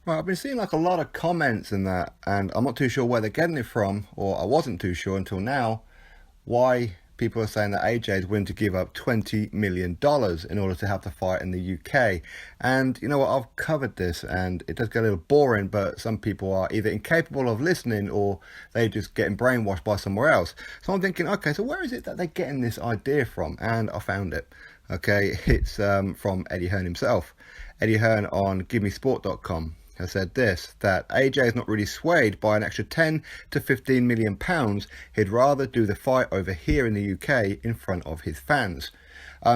Right, I've been seeing like a lot of comments in that, and I'm not too sure where they're getting it from, or I wasn't too sure until now, why people are saying that AJ is willing to give up $20 million in order to have the fight in the UK. And you know what, I've covered this, and it does get a little boring, but some people are either incapable of listening or they're just getting brainwashed by somewhere else. So I'm thinking, okay, so where is it that they're getting this idea from? And I found it. Okay, it's from Eddie Hearn himself. Eddie Hearn on GiveMeSport.com has said this, that AJ is not really swayed by an extra 10 to 15 million pounds. He'd rather do the fight over here in the UK in front of his fans.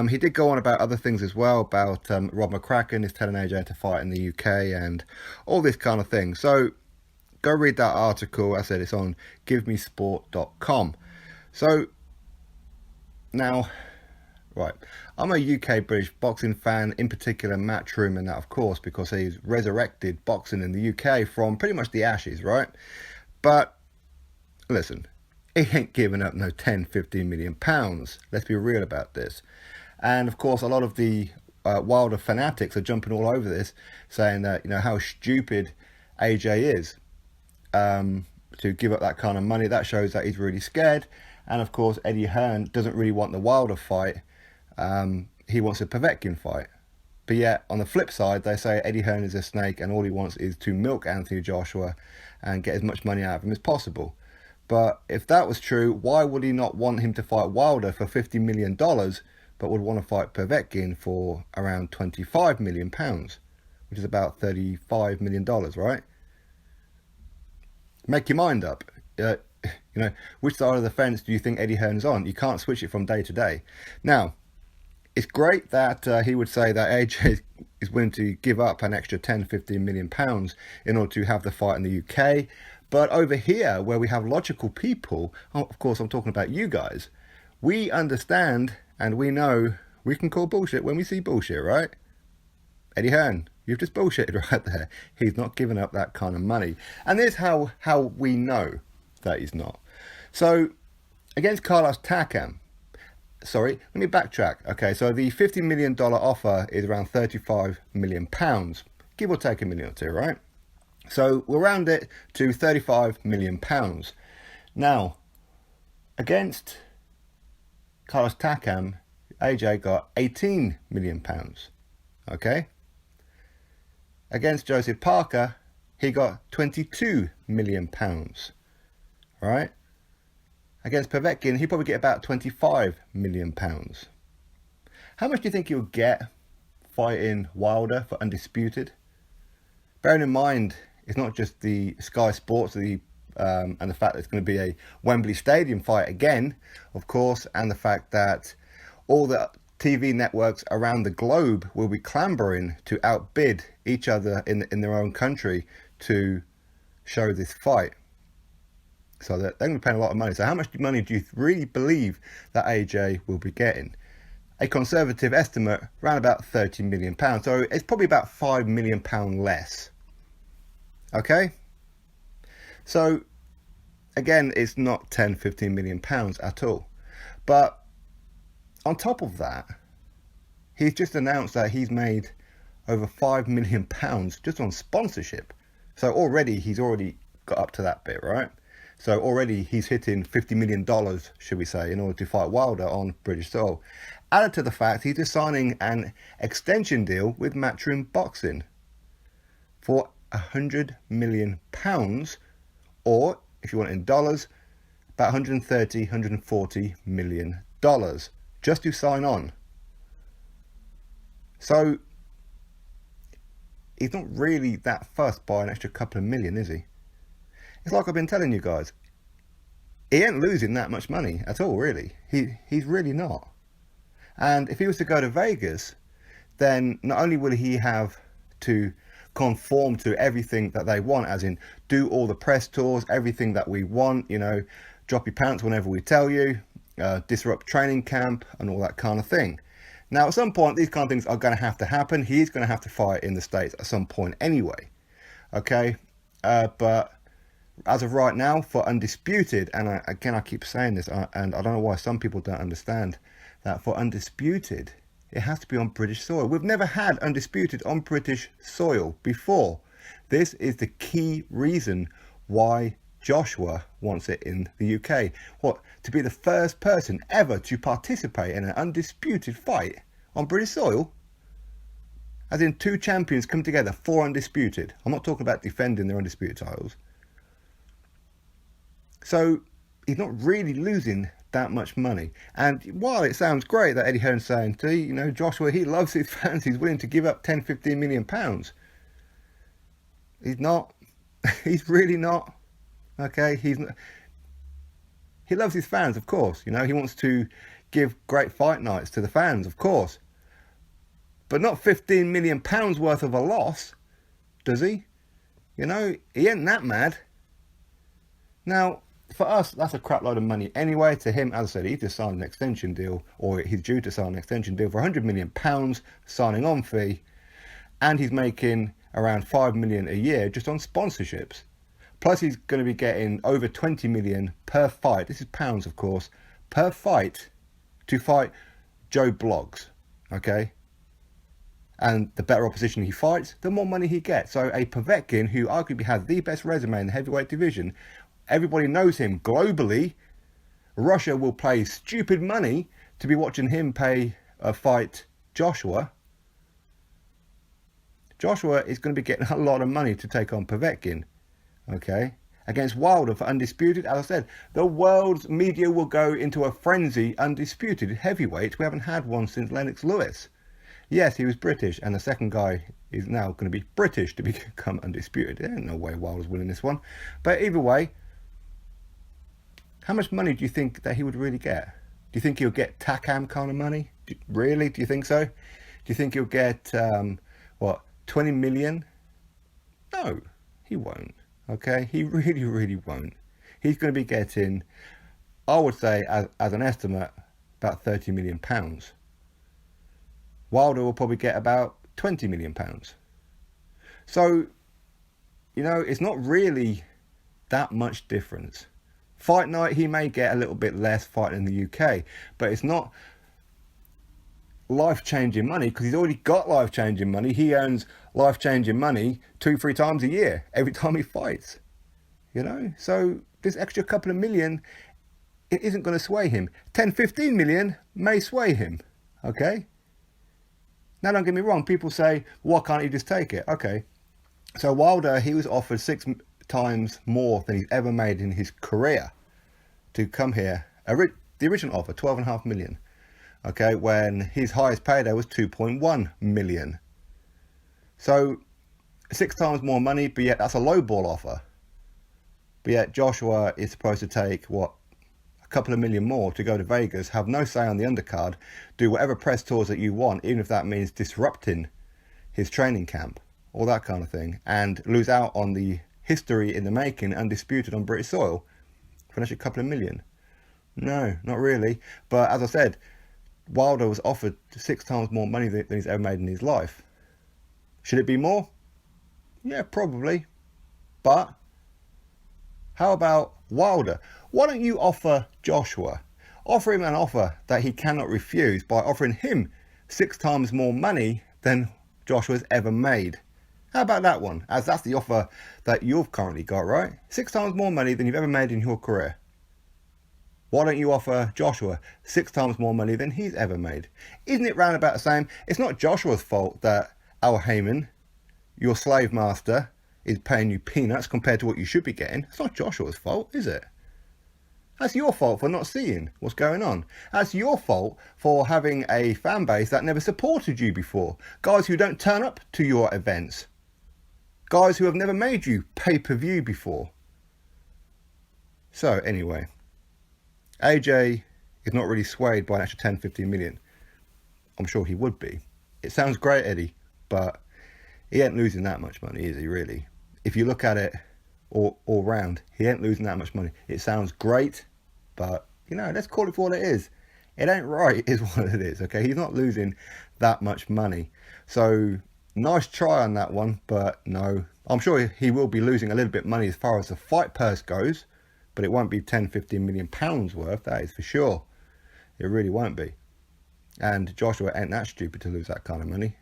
He did go on about other things as well, about Rob McCracken is telling AJ to fight in the UK and all this kind of thing. So go read that article. I said it's on GiveMeSport.com. So now, right, I'm a UK British boxing fan, in particular Matchroom and that, of course, because he's resurrected boxing in the UK from pretty much the ashes, right? But listen, he ain't giving up no 10, 15 million pounds. Let's be real about this. And of course, a lot of the Wilder fanatics are jumping all over this, saying that, you know, how stupid AJ is to give up that kind of money. That shows that he's really scared. And of course, Eddie Hearn doesn't really want the Wilder fight. He wants a Povetkin fight. But yet, on the flip side, they say Eddie Hearn is a snake and all he wants is to milk Anthony Joshua and get as much money out of him as possible. But if that was true, why would he not want him to fight Wilder for $50 million, but would want to fight Povetkin for around £25 million, which is about $35 million, right? Make your mind up. You know, which side of the fence do you think Eddie Hearn's on? You can't switch it from day to day. Now, it's great that he would say that AJ is willing to give up an extra 10, 15 million pounds in order to have the fight in the UK. But over here, where we have logical people, of course, I'm talking about you guys, we understand and we know we can call bullshit when we see bullshit, right? Eddie Hearn, you've just bullshitted right there. He's not giving up that kind of money. And this is how we know that he's not. So, against Carlos Takam, sorry, let me backtrack. Okay, so the $50 million offer is around £35 million, give or take a million or two, right? So we'll round it to £35 million. Now, against Carlos Takam, AJ got £18 million, okay? Against Joseph Parker, he got £22 million, right? Against Povetkin, he'll probably get about £25 million. How much do you think he'll get fighting Wilder for undisputed? Bearing in mind, it's not just the Sky Sports and the fact that it's going to be a Wembley Stadium fight again, of course, and the fact that all the TV networks around the globe will be clambering to outbid each other in their own country to show this fight. So they're going to be paying a lot of money. So how much money do you really believe that AJ will be getting? A conservative estimate, around about £30 million. So it's probably about £5 million less. Okay? So, again, it's not 10, 15 million pounds at all. But on top of that, he's just announced that he's made over £5 million just on sponsorship. So he's already got up to that bit, right? So already he's hitting $50 million, should we say, in order to fight Wilder on British soil. Added to the fact he's just signing an extension deal with Matchroom Boxing for £100 million, or if you want it in dollars, about $140 million, just to sign on. So he's not really that fussed by an extra couple of million, is he? It's like I've been telling you guys, he ain't losing that much money at all, really. He's really not. And if he was to go to Vegas, then not only will he have to conform to everything that they want, as in do all the press tours, everything that we want, you know, drop your pants whenever we tell you, disrupt training camp and all that kind of thing. Now, at some point, these kind of things are going to have to happen. He is going to have to fight in the States at some point anyway. Okay? But as of right now, for undisputed, and I keep saying this, and I don't know why some people don't understand, that for undisputed, it has to be on British soil. We've never had undisputed on British soil before. This is the key reason why Joshua wants it in the UK. What? To be the first person ever to participate in an undisputed fight on British soil? As in 2 champions come together, 4 undisputed. I'm not talking about defending their undisputed titles. So he's not really losing that much money. And while it sounds great that Eddie Hearn's saying, Joshua, he loves his fans, he's willing to give up 10, 15 million pounds. He's not. He's really not. Okay, he's not. He loves his fans, of course. He wants to give great fight nights to the fans, of course. But not 15 million pounds worth of a loss, does he? He ain't that mad. Now, for us, that's a crap load of money anyway. To him, as I said, he just signed an extension deal, or he's due to sign an extension deal for £100 million signing on fee, and he's making around 5 million a year just on sponsorships. Plus, he's going to be getting over 20 million per fight. This is pounds, of course, per fight to fight Joe Bloggs. Okay. And the better opposition he fights, the more money he gets. So a Povetkin, who arguably has the best resume in the heavyweight division, everybody knows him globally. Russia will pay stupid money to be watching him fight Joshua. Joshua is going to be getting a lot of money to take on Povetkin, okay? Against Wilder for undisputed. As I said, the world's media will go into a frenzy. Undisputed heavyweight. We haven't had one since Lennox Lewis. Yes, he was British, and the second guy is now going to be British to become undisputed. There ain't no way Wilder's winning this one. But either way, how much money do you think that he would really get? Do you think he'll get Takam kind of money? Really? Do you think so? Do you think he'll get, 20 million? No, he won't. Okay? He really, really won't. He's going to be getting, I would say, as an estimate, about 30 million pounds. Wilder will probably get about 20 million pounds. So, it's not really that much difference. Fight night, he may get a little bit less fighting in the UK, but it's not life-changing money because he's already got life-changing money. He earns life-changing money 2-3 times a year, every time he fights. So this extra couple of million, it isn't going to sway him. 10-15 million may sway him, okay? Now, don't get me wrong. People say, why can't he just take it? Okay. So Wilder, he was offered 6 times more than he's ever made in his career to come here. The original offer, 12.5 million. Okay, when his highest payday was 2.1 million. So 6 times more money, but yet that's a low ball offer. But yet Joshua is supposed to take, a couple of million more to go to Vegas, have no say on the undercard, do whatever press tours that you want, even if that means disrupting his training camp, all that kind of thing, and lose out on the history in the making, undisputed on British soil, for an extra couple of million. No, not really. But as I said, Wilder was offered 6 times more money than he's ever made in his life. Should it be more? Yeah, probably. But how about Wilder? Why don't you offer Joshua? Offer him an offer that he cannot refuse by offering him 6 times more money than Joshua's ever made. How about that one? As that's the offer that you've currently got, right? 6 times more money than you've ever made in your career. Why don't you offer Joshua 6 times more money than he's ever made? Isn't it round about the same? It's not Joshua's fault that Al Heyman, your slave master, is paying you peanuts compared to what you should be getting. It's not Joshua's fault, is it? That's your fault for not seeing what's going on. That's your fault for having a fan base that never supported you before. Guys who don't turn up to your events. Guys who have never made you pay-per-view before. So anyway, AJ is not really swayed by an extra 10-15 million. I'm sure he would be. It sounds great, Eddie, but he ain't losing that much money, is he really? If you look at it all round, he ain't losing that much money. It sounds great, but, let's call it for what it is. It ain't right, is what it is, okay? He's not losing that much money. So, nice try on that one, but no. I'm sure he will be losing a little bit of money as far as the fight purse goes, but it won't be 10-15 million pounds worth, that is for sure. It really won't be. And Joshua ain't that stupid to lose that kind of money.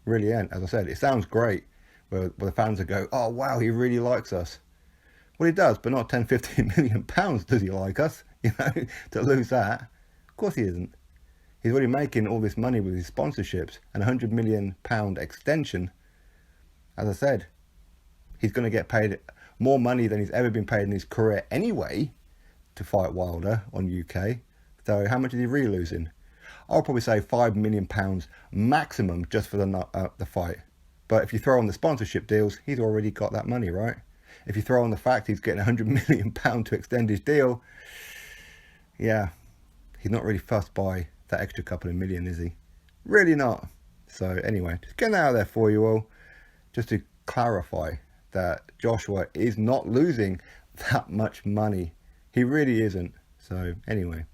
Really ain't. As I said, it sounds great where the fans would go, oh wow, he really likes us. Well, he does, but not 10, 15 million pounds does he like us, to lose that. Of course he isn't. He's already making all this money with his sponsorships and £100 million extension. As I said, he's going to get paid more money than he's ever been paid in his career anyway to fight Wilder on UK. So how much is he really losing? I'll probably say £5 million maximum just for the fight. But if you throw on the sponsorship deals, he's already got that money, right? If you throw on the fact he's getting £100 million to extend his deal, yeah, he's not really fussed by that extra couple of million, is he? Really not. So anyway, just getting out there for you all, just to clarify that Joshua is not losing that much money. He really isn't. So anyway,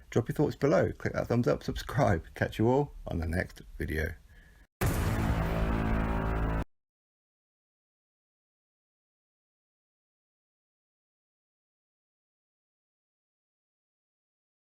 drop your thoughts below, click that thumbs up, subscribe. Catch you all on the next video.